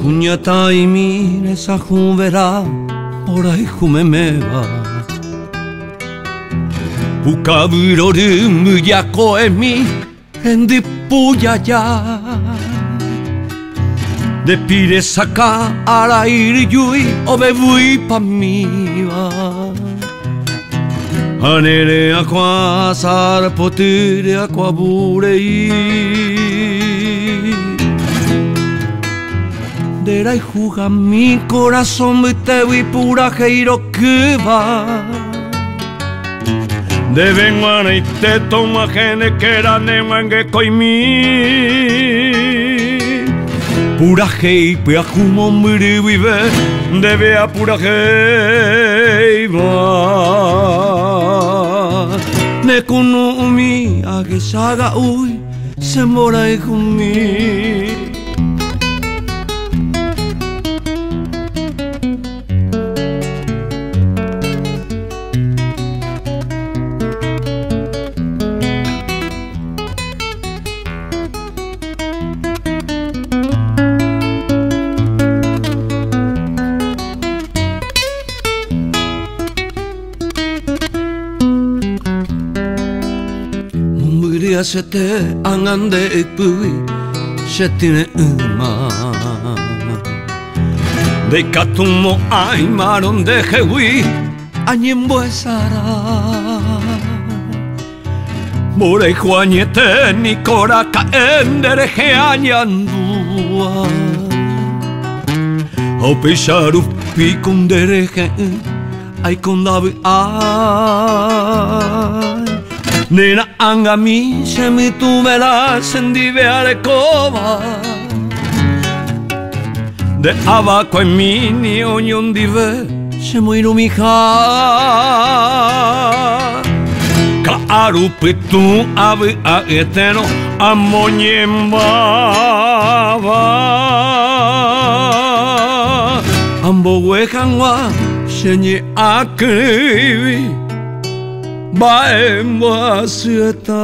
Kuñata y mire esa juvera por ahí jumemeba Ukaburoru muyako emi endi puya ya De pire saca ara iriyui obebui pamiwa Anere aqua sar potire aqua burei Derai juga mi corazón y pura heiro que va De venguana y te toma gene que era nemangue koimi Pura hei pe ajumo muri vive Debe a pura hei va Nekunu umi agesaga ui se mora y kumi Se te angande ipui se tiene uma de katumo ai maron de hewi añembo esara Morei juañete ni cora caendere he añandua o pisharu picundere he ai condavi Nena anga mi se mi tu me la sendive ale cova De abaco e mini ognon dive se moiro mi ha Claro pitu ave a eteno amonyembava Ambo wekangwa senye akrivi Bae mwa sieta